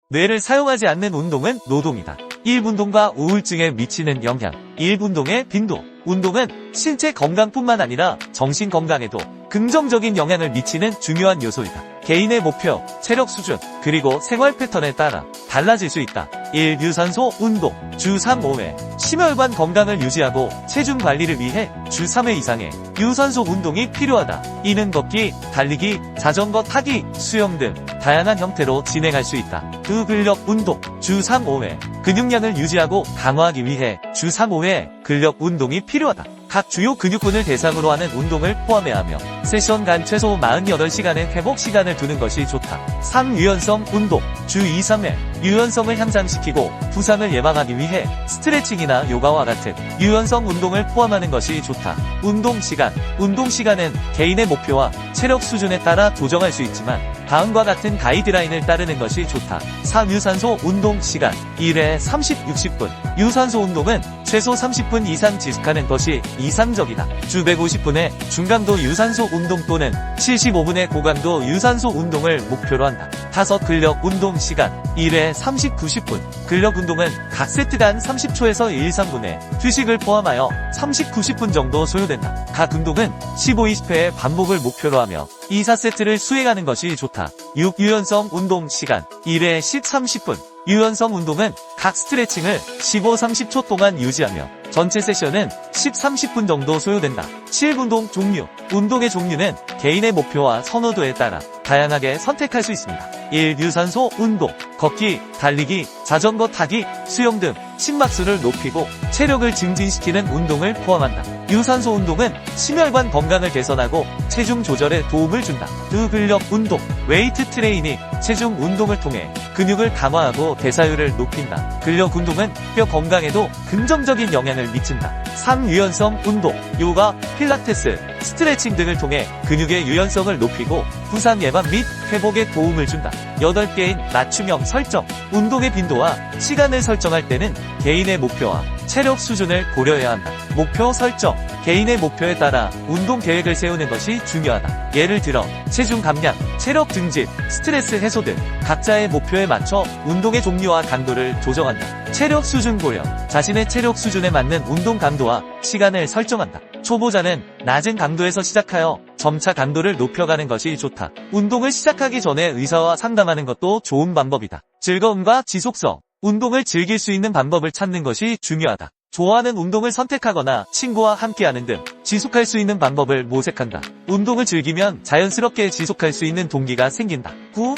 뇌를 사용하지 않는 운동은 노동이다. 1분동과 우울증에 미치는 영향. 1분동의 빈도. 운동은 신체 건강뿐만 아니라 정신 건강에도 긍정적인 영향을 미치는 중요한 요소이다. 개인의 목표, 체력 수준, 그리고 생활 패턴에 따라 달라질 수 있다. 1. 유산소 운동. 주 3, 5회. 심혈관 건강을 유지하고 체중 관리를 위해 주 3회 이상의 유산소 운동이 필요하다. 이는 걷기, 달리기, 자전거 타기, 수영 등 다양한 형태로 진행할 수 있다. 2. 근력 운동. 주 3, 5회. 근육량을 유지하고 강화하기 위해 주 3, 5회 근력 운동이 필요하다. 각 주요 근육군을 대상으로 하는 운동을 포함해야 하며 세션 간 최소 48시간의 회복 시간을 두는 것이 좋다. 3. 유연성 운동. 주 2, 3회. 유연성을 향상시키고 부상을 예방하기 위해 스트레칭이나 요가와 같은 유연성 운동을 포함하는 것이 좋다. 운동 시간. 운동 시간은 개인의 목표와 체력 수준에 따라 조정할 수 있지만 다음과 같은 가이드라인을 따르는 것이 좋다. 4. 유산소 운동 시간. 1회 30, 60분. 유산소 운동은 최소 30분 이상 지속하는 것이 이상적이다. 주 150분의 중강도 유산소 운동 또는 75분의 고강도 유산소 운동을 목표로 한다. 5. 근력 운동 시간. 1회 30, 90분. 근력 운동은 각 세트간 30초에서 1, 3분의 휴식을 포함하여 30, 90분 정도 소요된다. 각 운동은 15, 20회의 반복을 목표로 하며 2, 4세트를 수행하는 것이 좋다. 6. 유연성 운동 시간. 1회 10, 30분. 유연성 운동은 각 스트레칭을 15, 30초 동안 유지하며 전체 세션은 10, 30분 정도 소요된다. 7. 운동 종류. 운동의 종류는 개인의 목표와 선호도에 따라 다양하게 선택할 수 있습니다. 1. 유산소 운동. 걷기, 달리기, 자전거 타기, 수영 등 심박수를 높이고 체력을 증진시키는 운동을 포함한다. 유산소 운동은 심혈관 건강을 개선하고 체중 조절에 도움을 준다. 2. 근력 운동. 웨이트 트레이닝. 체중 운동을 통해 근육을 강화하고 대사율을 높인다. 근력 운동은 뼈 건강에도 긍정적인 영향을 미친다. 3. 유연성 운동. 요가, 필라테스, 스트레칭 등을 통해 근육의 유연성을 높이고 부상 예방 및 회복에 도움을 준다. 8개인 맞춤형 설정. 운동의 빈도와 시간을 설정할 때는 개인의 목표와 체력 수준을 고려해야 한다. 목표 설정. 개인의 목표에 따라 운동 계획을 세우는 것이 중요하다. 예를 들어 체중 감량, 체력 증진, 스트레스 해소 등 각자의 목표에 맞춰 운동의 종류와 강도를 조정한다. 체력 수준 고려. 자신의 체력 수준에 맞는 운동 강도와 시간을 설정한다. 초보자는 낮은 강도에서 시작하여 점차 강도를 높여가는 것이 좋다. 운동을 시작하기 전에 의사와 상담하는 것도 좋은 방법이다. 즐거움과 지속성. 운동을 즐길 수 있는 방법을 찾는 것이 중요하다. 좋아하는 운동을 선택하거나 친구와 함께하는 등 지속할 수 있는 방법을 모색한다. 운동을 즐기면 자연스럽게 지속할 수 있는 동기가 생긴다. 9.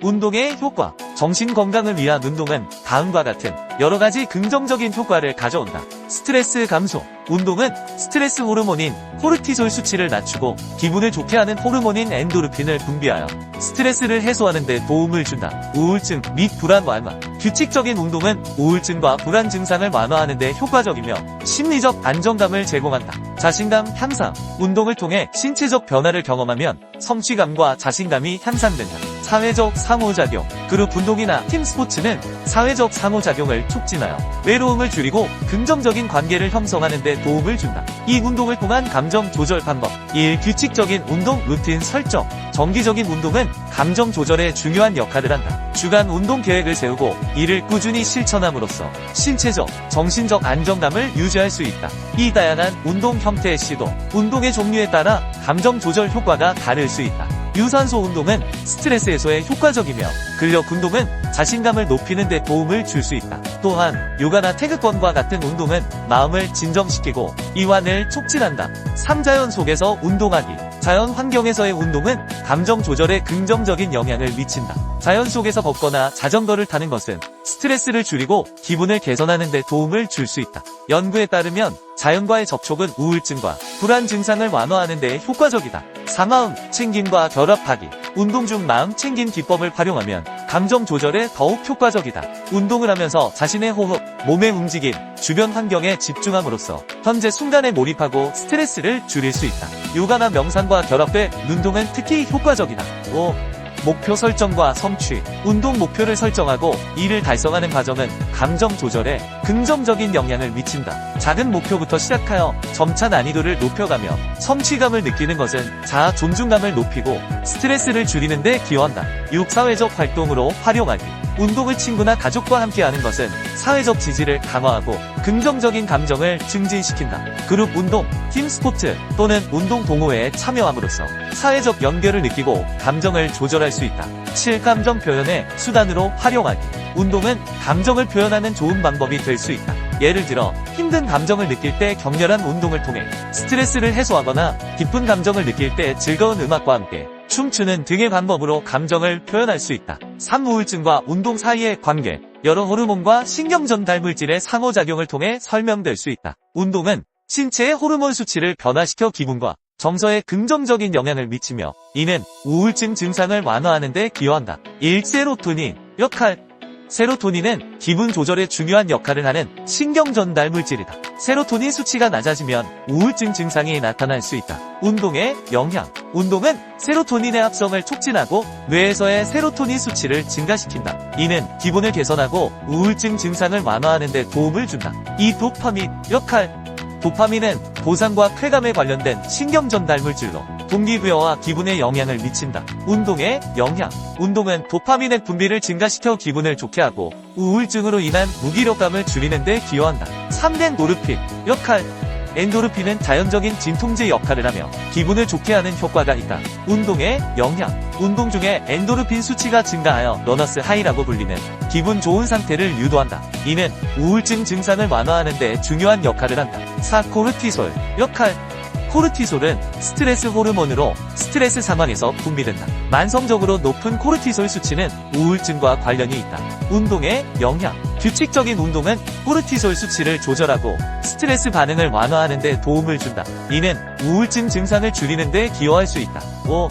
운동의 효과. 정신 건강을 위한 운동은 다음과 같은 여러가지 긍정적인 효과를 가져온다. 스트레스 감소. 운동은 스트레스 호르몬인 코르티솔 수치를 낮추고 기분을 좋게 하는 호르몬인 엔도르핀을 분비하여 스트레스를 해소하는 데 도움을 준다. 우울증 및 불안 완화. 규칙적인 운동은 우울증과 불안 증상을 완화하는 데 효과적이며 심리적 안정감을 제공한다. 자신감 향상. 운동을 통해 신체적 변화를 경험하면 성취감과 자신감이 향상된다. 사회적 상호작용. 그룹 운동이나 팀 스포츠는 사회적 상호작용을 촉진하여 외로움을 줄이고 긍정적인 관계를 형성하는 데 도움을 준다. 이 운동을 통한 감정 조절 방법. 1. 규칙적인 운동 루틴 설정. 정기적인 운동은 감정 조절에 중요한 역할을 한다. 주간 운동 계획을 세우고 이를 꾸준히 실천함으로써 신체적, 정신적 안정감을 유지할 수 있다. 이 다양한 운동 형태의 시도, 운동의 종류에 따라 감정 조절 효과가 다를 수 있다. 유산소 운동은 스트레스 해소에 효과적이며 근력 운동은 자신감을 높이는 데 도움을 줄 수 있다. 또한 요가나 태극권과 같은 운동은 마음을 진정시키고 이완을 촉진한다. 3. 자연 속에서 운동하기. 자연 환경에서의 운동은 감정 조절에 긍정적인 영향을 미친다. 자연 속에서 걷거나 자전거를 타는 것은 스트레스를 줄이고 기분을 개선하는 데 도움을 줄 수 있다. 연구에 따르면 자연과의 접촉은 우울증과 불안 증상을 완화하는 데 효과적이다. 4. 마음 챙김과 결합하기. 운동 중 마음 챙김 기법을 활용하면 감정 조절에 더욱 효과적이다. 운동을 하면서 자신의 호흡, 몸의 움직임, 주변 환경에 집중함으로써 현재 순간에 몰입하고 스트레스를 줄일 수 있다. 요가나 명상과 결합돼 운동은 특히 효과적이다. 5. 목표 설정과 성취. 운동 목표를 설정하고 이를 달성하는 과정은 감정 조절에 긍정적인 영향을 미친다. 작은 목표부터 시작하여 점차 난이도를 높여가며 성취감을 느끼는 것은 자아 존중감을 높이고 스트레스를 줄이는 데 기여한다. 6. 사회적 활동으로 활용하기. 운동을 친구나 가족과 함께 하는 것은 사회적 지지를 강화하고 긍정적인 감정을 증진시킨다. 그룹 운동, 팀 스포츠 또는 운동 동호회에 참여함으로써 사회적 연결을 느끼고 감정을 조절할 수 있다. 7. 감정 표현의 수단으로 활용하기. 운동은 감정을 표현하는 좋은 방법이 될 수 있다. 예를 들어 힘든 감정을 느낄 때 격렬한 운동을 통해 스트레스를 해소하거나 기쁜 감정을 느낄 때 즐거운 음악과 함께 춤추는 등의 방법으로 감정을 표현할 수 있다. 3. 우울증과 운동 사이의 관계. 여러 호르몬과 신경 전달 물질의 상호작용을 통해 설명될 수 있다. 운동은 신체의 호르몬 수치를 변화시켜 기분과 정서에 긍정적인 영향을 미치며 이는 우울증 증상을 완화하는 데 기여한다. 1. 세로토닌 역할. 세로토닌은 기분 조절에 중요한 역할을 하는 신경 전달 물질이다. 세로토닌 수치가 낮아지면 우울증 증상이 나타날 수 있다. 운동의 영향. 운동은 세로토닌의 합성을 촉진하고 뇌에서의 세로토닌 수치를 증가시킨다. 이는 기분을 개선하고 우울증 증상을 완화하는 데 도움을 준다. 2. 도파민 역할. 도파민은 보상과 쾌감에 관련된 신경 전달 물질로 동기부여와 기분에 영향을 미친다. 운동의 영향. 운동은 도파민의 분비를 증가시켜 기분을 좋게 하고 우울증으로 인한 무기력감을 줄이는 데 기여한다. 3. 엔도르핀 역할. 엔도르핀은 자연적인 진통제 역할을 하며 기분을 좋게 하는 효과가 있다. 운동의 영향. 운동 중에 엔도르핀 수치가 증가하여 러너스 하이라고 불리는 기분 좋은 상태를 유도한다. 이는 우울증 증상을 완화하는 데 중요한 역할을 한다. 4. 코르티솔 역할. 코르티솔은 스트레스 호르몬으로 스트레스 상황에서 분비된다. 만성적으로 높은 코르티솔 수치는 우울증과 관련이 있다. 운동의 영향. 규칙적인 운동은 코르티솔 수치를 조절하고 스트레스 반응을 완화하는 데 도움을 준다. 이는 우울증 증상을 줄이는 데 기여할 수 있다. 5.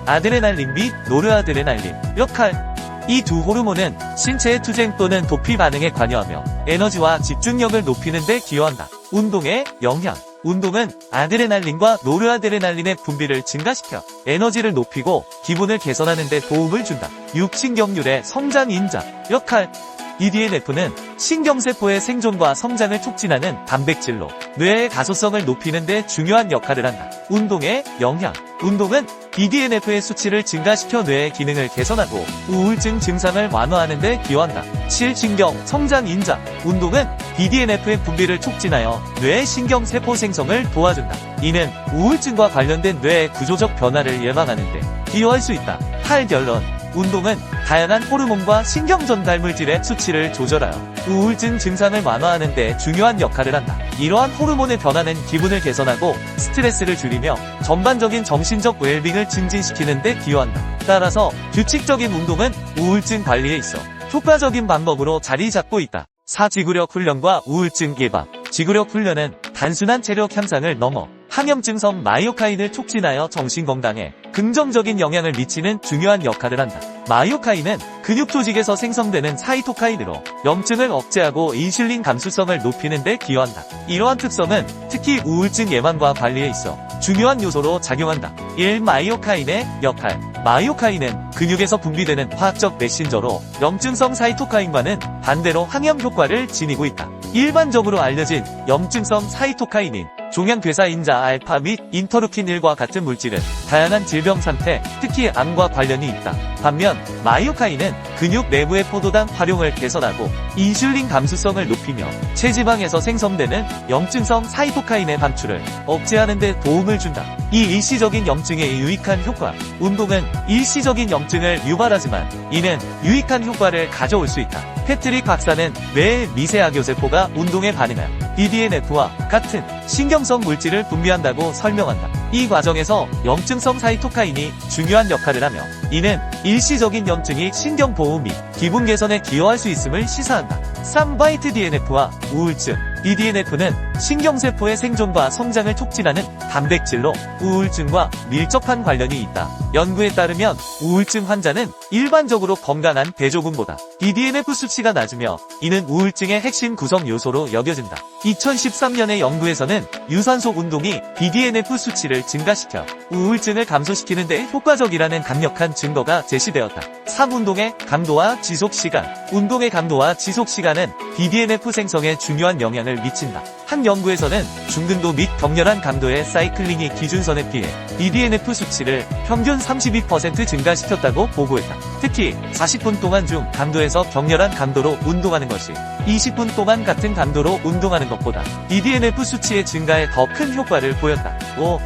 아드레날린 및 노르아드레날린 역할. 이 두 호르몬은 신체의 투쟁 또는 도피 반응에 관여하며 에너지와 집중력을 높이는 데 기여한다. 운동의 영향. 운동은 아드레날린과 노르아드레날린의 분비를 증가시켜 에너지를 높이고 기분을 개선하는 데 도움을 준다. 6. 신경률의 성장 인자 역할. BDNF는 신경세포의 생존과 성장을 촉진하는 단백질로 뇌의 가소성을 높이는 데 중요한 역할을 한다. 운동의 영향. 운동은 BDNF의 수치를 증가시켜 뇌의 기능을 개선하고 우울증 증상을 완화하는 데 기여한다. 7. 신경 성장 인자. 운동은 BDNF의 분비를 촉진하여 뇌의 신경세포 생성을 도와준다. 이는 우울증과 관련된 뇌의 구조적 변화를 예방하는 데 기여할 수 있다. 8. 결론. 운동은 다양한 호르몬과 신경 전달 물질의 수치를 조절하여 우울증 증상을 완화하는 데 중요한 역할을 한다. 이러한 호르몬의 변화는 기분을 개선하고 스트레스를 줄이며 전반적인 정신적 웰빙을 증진시키는 데 기여한다. 따라서 규칙적인 운동은 우울증 관리에 있어 효과적인 방법으로 자리 잡고 있다. 4. 지구력 훈련과 우울증 예방. 지구력 훈련은 단순한 체력 향상을 넘어 항염증성 마이오카인을 촉진하여 정신건강에 긍정적인 영향을 미치는 중요한 역할을 한다. 마이오카인은 근육 조직에서 생성되는 사이토카인으로 염증을 억제하고 인슐린 감수성을 높이는 데 기여한다. 이러한 특성은 특히 우울증 예방과 관리에 있어 중요한 요소로 작용한다. 1. 마이오카인의 역할. 마이오카인은 근육에서 분비되는 화학적 메신저로 염증성 사이토카인과는 반대로 항염 효과를 지니고 있다. 일반적으로 알려진 염증성 사이토카인인 종양괴사인자 알파 및 인터루킨1과 같은 물질은 다양한 질병 상태, 특히 암과 관련이 있다. 반면 마이오카인은 근육 내부의 포도당 활용을 개선하고 인슐린 감수성을 높이며 체지방에서 생성되는 염증성 사이토카인의 방출을 억제하는 데 도움을 준다. 이 일시적인 염증의 유익한 효과. 운동은 일시적인 염증을 유발하지만 이는 유익한 효과를 가져올 수 있다. 패트릭 박사는 뇌의 미세악효세포가 운동에 반응하여 BDNF와 같은 신경성 물질을 분비한다고 설명한다. 이 과정에서 염증성 사이토카인이 중요한 역할을 하며 이는 일시적인 염증이 신경보호 및 기분 개선에 기여할 수 있음을 시사한다. 3. 바이트 DNF와 우울증. BDNF는 신경세포의 생존과 성장을 촉진하는 단백질로 우울증과 밀접한 관련이 있다. 연구에 따르면 우울증 환자는 일반적으로 건강한 대조군보다 BDNF 수치가 낮으며 이는 우울증의 핵심 구성 요소로 여겨진다. 2013년의 연구에서는 유산소 운동이 BDNF 수치를 증가시켜 우울증을 감소시키는 데 효과적이라는 강력한 증거가 제시되었다. 3. 운동의 강도와 지속시간. 운동의 강도와 지속시간은 BDNF 생성에 중요한 영향을 미친다. 한 연구에서는 중등도 및 격렬한 강도의 사이클링이 기준선에 비해 BDNF 수치를 평균 32% 증가시켰다고 보고했다. 특히 40분 동안 중 강도에서 격렬한 강도로 운동하는 것이 20분 동안 같은 강도로 운동하는 것보다 BDNF 수치의 증가에 더 큰 효과를 보였다. 5.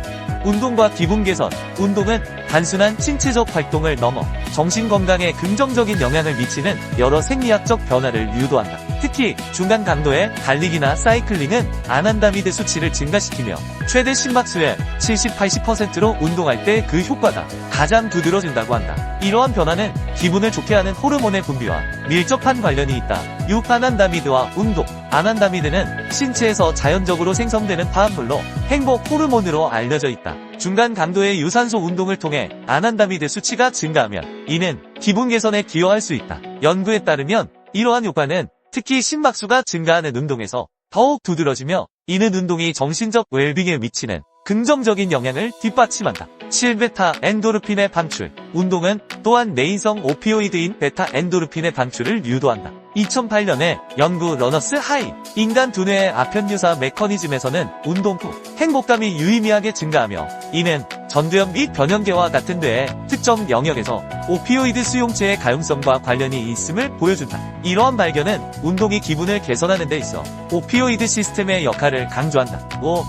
운동과 기분 개선. 운동은 단순한 신체적 활동을 넘어 정신 건강에 긍정적인 영향을 미치는 여러 생리학적 변화를 유도한다. 특히 중간 강도의 달리기나 사이클링은 아난다미드 수치를 증가시키며 최대 심박수의 70-80%로 운동할 때 그 효과가 가장 두드러진다고 한다. 이러한 변화는 기분을 좋게 하는 호르몬의 분비와 밀접한 관련이 있다. 6. 아난다미드와 운동. 아난다미드는 신체에서 자연적으로 생성되는 화합물로 행복 호르몬으로 알려져 있다. 중간 강도의 유산소 운동을 통해 아난다미드 수치가 증가하면 이는 기분 개선에 기여할 수 있다. 연구에 따르면 이러한 효과는 특히 심박수가 증가하는 운동에서 더욱 두드러지며 이는 운동이 정신적 웰빙에 미치는 긍정적인 영향을 뒷받침한다. 7. 베타 엔도르핀의 방출. 운동은 또한 내인성 오피오이드인 베타 엔도르핀의 방출을 유도한다. 2008년에 연구 러너스 하이 인간 두뇌의 아편유사 메커니즘에서는 운동 후 행복감이 유의미하게 증가하며 이는 전두엽 및 변형계와 같은 뇌의 특정 영역에서 오피오이드 수용체의 가용성과 관련이 있음을 보여준다. 이러한 발견은 운동이 기분을 개선하는 데 있어 오피오이드 시스템의 역할을 강조한다. 5.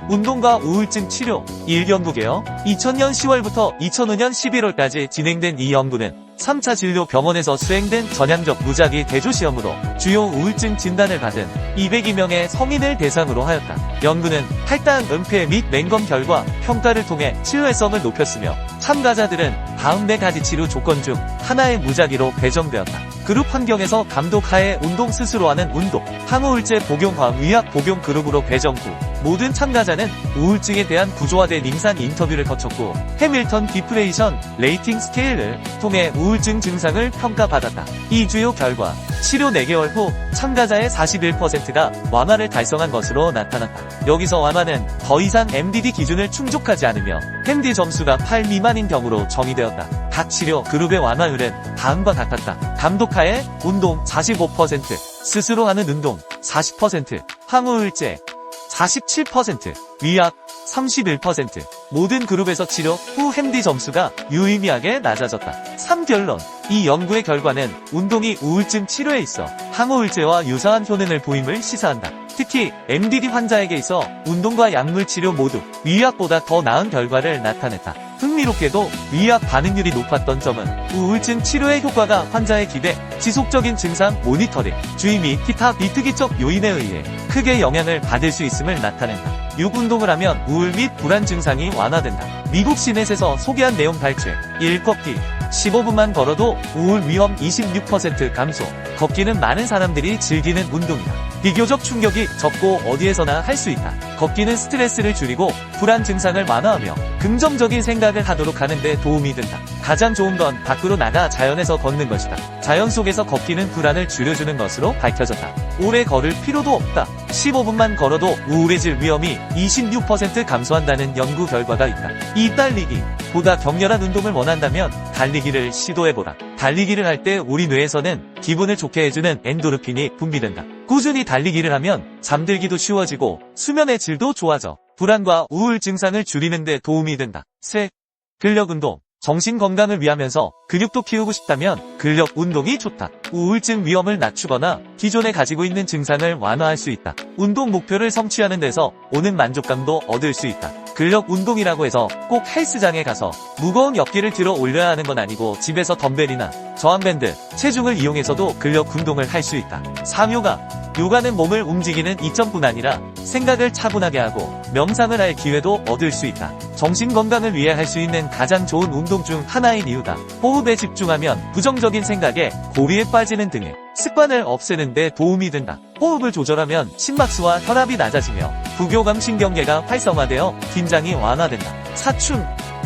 운동과 우울증 치료 1연구 개요. 2000년 10월부터 2005년 11월까지 진행된 이 연구는 3차 진료 병원에서 수행된 전향적 무작위 대조 시험으로 주요 우울증 진단을 받은 202명의 성인을 대상으로 하였다. 연구는 할당, 은폐 및 맹검 결과 평가를 통해 신뢰성을 높였으며 참가자들은 다음 4가지 치료 조건 중 하나의 무작위로 배정되었다. 그룹 환경에서 감독 하에 운동 스스로 하는 운동, 항우울제 복용과 의학 복용 그룹으로 배정 후 모든 참가자는 우울증에 대한 구조화된 임상 인터뷰를 거쳤고 해밀턴 디프레이션 레이팅 스케일을 통해 우울증 증상을 평가받았다. 이 주요 결과 치료 4개월 후 참가자의 41%가 완화를 달성한 것으로 나타났다. 여기서 완화는 더 이상 MDD 기준을 충족하지 않으며 MD 점수가 8 미만인 경우로 정의되었다. 각 치료 그룹의 완화율은 다음과 같았다. 감독하에 운동 45%, 스스로 하는 운동 40%, 항우울제 47%, 위약 31%. 모든 그룹에서 치료 후 MD 점수가 유의미하게 낮아졌다. 3. 결론. 이 연구의 결과는 운동이 우울증 치료에 있어 항우울제와 유사한 효능을 보임을 시사한다. 특히 MDD 환자에게 있어 운동과 약물 치료 모두 위약보다 더 나은 결과를 나타냈다. 흥미롭게도 위약 반응률이 높았던 점은 우울증 치료의 효과가 환자의 기대, 지속적인 증상 모니터링, 주의 및 기타 비특이적 요인에 의해 크게 영향을 받을 수 있음을 나타낸다. 6. 운동을 하면 우울 및 불안 증상이 완화된다. 미국 시넷에서 소개한 내용 발췌. 1. 걷기. 15분만 걸어도 우울 위험 26% 감소. 걷기는 많은 사람들이 즐기는 운동이다. 비교적 충격이 적고 어디에서나 할 수 있다. 걷기는 스트레스를 줄이고 불안 증상을 완화하며 긍정적인 생각을 하도록 하는 데 도움이 된다. 가장 좋은 건 밖으로 나가 자연에서 걷는 것이다. 자연 속에서 걷기는 불안을 줄여주는 것으로 밝혀졌다. 오래 걸을 필요도 없다. 15분만 걸어도 우울해질 위험이 26% 감소한다는 연구 결과가 있다. 2. 달리기. 보다 격렬한 운동을 원한다면 달리기를 시도해보라. 달리기를 할 때 우리 뇌에서는 기분을 좋게 해주는 엔도르핀이 분비된다. 꾸준히 달리기를 하면 잠들기도 쉬워지고 수면의 질도 좋아져 불안과 우울 증상을 줄이는 데 도움이 된다. 3. 근력 운동. 정신 건강을 위하면서 근육도 키우고 싶다면 근력 운동이 좋다. 우울증 위험을 낮추거나 기존에 가지고 있는 증상을 완화할 수 있다. 운동 목표를 성취하는 데서 오는 만족감도 얻을 수 있다. 근력 운동이라고 해서 꼭 헬스장에 가서 무거운 역기를 들어 올려야 하는 건 아니고 집에서 덤벨이나 저항밴드, 체중을 이용해서도 근력 운동을 할 수 있다. 3. 요가. 요가는 몸을 움직이는 이점뿐 아니라 생각을 차분하게 하고 명상을 할 기회도 얻을 수 있다. 정신 건강을 위해 할 수 있는 가장 좋은 운동 중 하나인 이유다. 호흡에 집중하면 부정적인 생각에 고리에 빠지는 등의 습관을 없애는 데 도움이 된다. 호흡을 조절하면 심박수와 혈압이 낮아지며 부교감 신경계가 활성화되어 긴장이 완화된다. 4.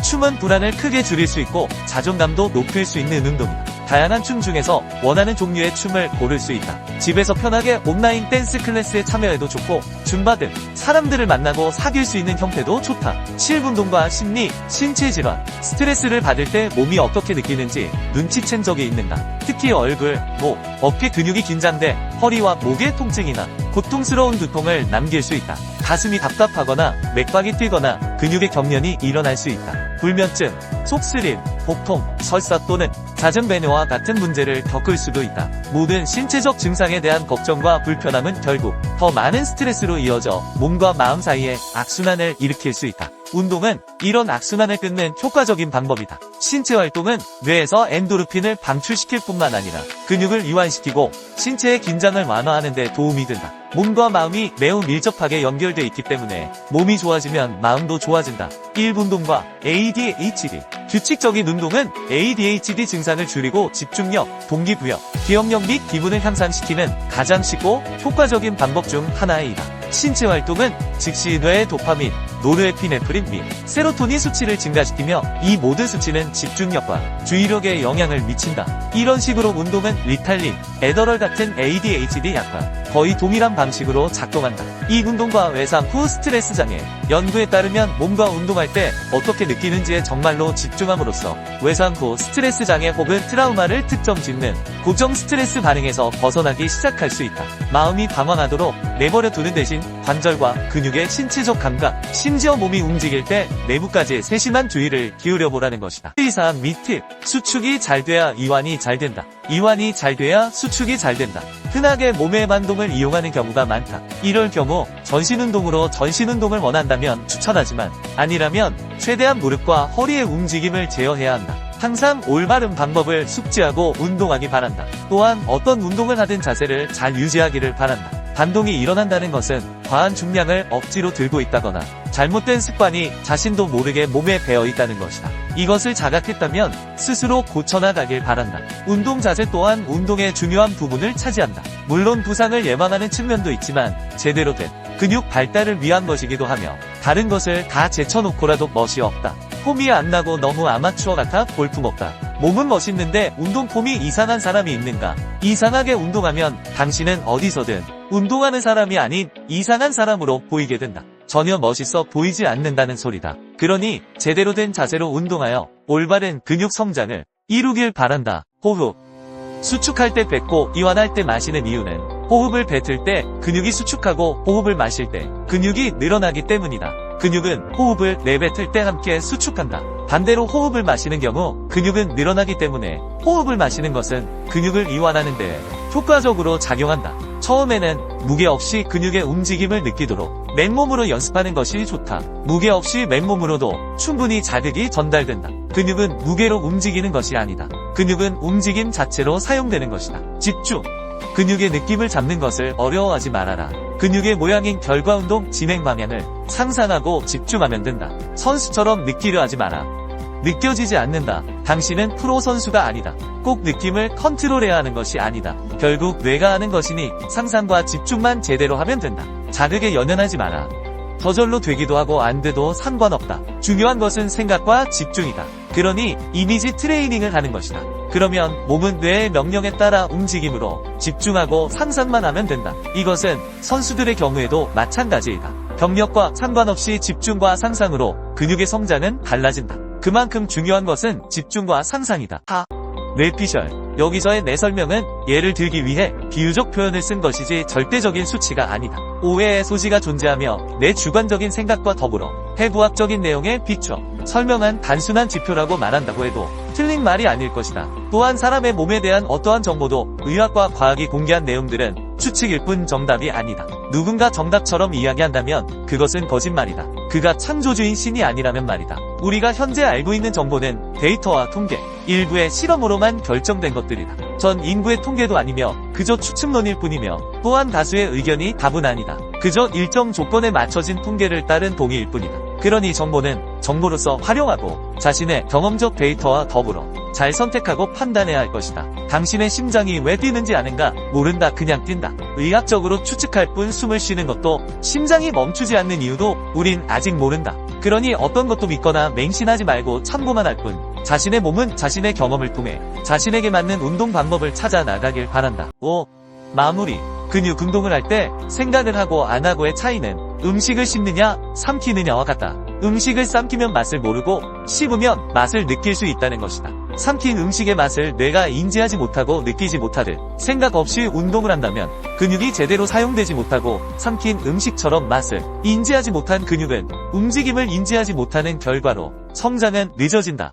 춤은 불안을 크게 줄일 수 있고 자존감도 높일 수 있는 운동이다. 다양한 춤 중에서 원하는 종류의 춤을 고를 수 있다. 집에서 편하게 온라인 댄스 클래스에 참여해도 좋고 줌바 등 사람들을 만나고 사귈 수 있는 형태도 좋다. 실운동과 심리, 신체 질환, 스트레스를 받을 때 몸이 어떻게 느끼는지 눈치챈 적이 있는가? 특히 얼굴, 목, 어깨 근육이 긴장돼 허리와 목의 통증이나 고통스러운 두통을 남길 수 있다. 가슴이 답답하거나 맥박이 뛰거나 근육의 경련이 일어날 수 있다. 불면증, 속쓰림, 복통, 설사 또는 자정배뇨와 같은 문제를 겪을 수도 있다. 모든 신체적 증상에 대한 걱정과 불편함은 결국 더 많은 스트레스로 이어져 몸과 마음 사이에 악순환을 일으킬 수 있다. 운동은 이런 악순환을 끊는 효과적인 방법이다. 신체 활동은 뇌에서 엔도르핀을 방출시킬 뿐만 아니라 근육을 이완시키고 신체의 긴장을 완화하는 데 도움이 된다. 몸과 마음이 매우 밀접하게 연결되어 있기 때문에 몸이 좋아지면 마음도 좋아진다. 1분동과 ADHD. 규칙적인 운동은 ADHD 증상을 줄이고 집중력, 동기부여, 기억력 및 기분을 향상시키는 가장 쉽고 효과적인 방법 중 하나이다. 신체 활동은 즉시 뇌의 도파민, 노르에피네프린 및 세로토닌 수치를 증가시키며 이 모든 수치는 집중력과 주의력에 영향을 미친다. 이런 식으로 운동은 리탈린, 에더럴 같은 ADHD 약과 거의 동일한 방식으로 작동한다. 이 운동과 외상 후 스트레스 장애. 연구에 따르면 몸과 운동할 때 어떻게 느끼는지에 정말로 집중함으로써 외상 후 스트레스 장애 혹은 트라우마를 특정 짓는 고정 스트레스 반응에서 벗어나기 시작할 수 있다. 마음이 방황하도록 내버려 두는 대신 관절과 근육의 신체적 감각, 심지어 몸이 움직일 때 내부까지 세심한 주의를 기울여보라는 것이다. 의사한 팁. 수축이 잘 돼야 이완이 잘 된다. 이완이 잘 돼야 수축이 잘 된다. 흔하게 몸의 반동을 이용하는 경우가 많다. 이럴 경우 전신운동으로 전신운동을 원한다면 추천하지만 아니라면 최대한 무릎과 허리의 움직임을 제어해야 한다. 항상 올바른 방법을 숙지하고 운동하기 바란다. 또한 어떤 운동을 하든 자세를 잘 유지하기를 바란다. 반동이 일어난다는 것은 과한 중량을 억지로 들고 있다거나 잘못된 습관이 자신도 모르게 몸에 배어 있다는 것이다. 이것을 자각했다면 스스로 고쳐나가길 바란다. 운동 자세 또한 운동의 중요한 부분을 차지한다. 물론 부상을 예방하는 측면도 있지만 제대로 된 근육 발달을 위한 것이기도 하며 다른 것을 다 제쳐놓고라도 멋이 없다. 폼이 안 나고 너무 아마추어 같아 볼품없다. 몸은 멋있는데 운동 폼이 이상한 사람이 있는가? 이상하게 운동하면 당신은 어디서든 운동하는 사람이 아닌 이상한 사람으로 보이게 된다. 전혀 멋있어 보이지 않는다는 소리다. 그러니 제대로 된 자세로 운동하여 올바른 근육 성장을 이루길 바란다. 호흡. 수축할 때 뱉고 이완할 때 마시는 이유는 호흡을 뱉을 때 근육이 수축하고 호흡을 마실 때 근육이 늘어나기 때문이다. 근육은 호흡을 내뱉을 때 함께 수축한다. 반대로 호흡을 마시는 경우 근육은 늘어나기 때문에 호흡을 마시는 것은 근육을 이완하는 데 효과적으로 작용한다. 처음에는 무게 없이 근육의 움직임을 느끼도록 맨몸으로 연습하는 것이 좋다. 무게 없이 맨몸으로도 충분히 자극이 전달된다. 근육은 무게로 움직이는 것이 아니다. 근육은 움직임 자체로 사용되는 것이다. 집중. 근육의 느낌을 잡는 것을 어려워하지 말아라. 근육의 모양인 결과운동 진행 방향을 상상하고 집중하면 된다. 선수처럼 느끼려 하지 마라. 느껴지지 않는다. 당신은 프로 선수가 아니다. 꼭 느낌을 컨트롤해야 하는 것이 아니다. 결국 뇌가 하는 것이니 상상과 집중만 제대로 하면 된다. 자극에 연연하지 마라. 저절로 되기도 하고 안 돼도 상관없다. 중요한 것은 생각과 집중이다. 그러니 이미지 트레이닝을 하는 것이다. 그러면 몸은 뇌의 명령에 따라 움직임으로 집중하고 상상만 하면 된다. 이것은 선수들의 경우에도 마찬가지이다. 경력과 상관없이 집중과 상상으로 근육의 성장은 달라진다. 그만큼 중요한 것은 집중과 상상이다. 뇌피셜. 여기서의 내 설명은 예를 들기 위해 비유적 표현을 쓴 것이지 절대적인 수치가 아니다. 오해의 소지가 존재하며 내 주관적인 생각과 더불어 해부학적인 내용에 비춰 설명한 단순한 지표라고 말한다고 해도 틀린 말이 아닐 것이다. 또한 사람의 몸에 대한 어떠한 정보도 의학과 과학이 공개한 내용들은 추측일 뿐 정답이 아니다. 누군가 정답처럼 이야기한다면 그것은 거짓말이다. 그가 창조주인 신이 아니라면 말이다. 우리가 현재 알고 있는 정보는 데이터와 통계, 일부의 실험으로만 결정된 것들이다. 전 인구의 통계도 아니며 그저 추측론일 뿐이며 또한 다수의 의견이 답은 아니다. 그저 일정 조건에 맞춰진 통계를 따른 동의일 뿐이다. 그러니 정보는 정보로서 활용하고 자신의 경험적 데이터와 더불어 잘 선택하고 판단해야 할 것이다. 당신의 심장이 왜 뛰는지 아는가? 모른다. 그냥 뛴다. 의학적으로 추측할 뿐 숨을 쉬는 것도 심장이 멈추지 않는 이유도 우린 아직 모른다. 그러니 어떤 것도 믿거나 맹신하지 말고 참고만 할 뿐 자신의 몸은 자신의 경험을 통해 자신에게 맞는 운동 방법을 찾아 나가길 바란다. 5. 마무리. 근육 운동을 할 때 생각을 하고 안 하고의 차이는 음식을 씹느냐 삼키느냐와 같다. 음식을 삼키면 맛을 모르고 씹으면 맛을 느낄 수 있다는 것이다. 삼킨 음식의 맛을 뇌가 인지하지 못하고 느끼지 못하듯 생각 없이 운동을 한다면 근육이 제대로 사용되지 못하고 삼킨 음식처럼 맛을 인지하지 못한 근육은 움직임을 인지하지 못하는 결과로 성장은 늦어진다.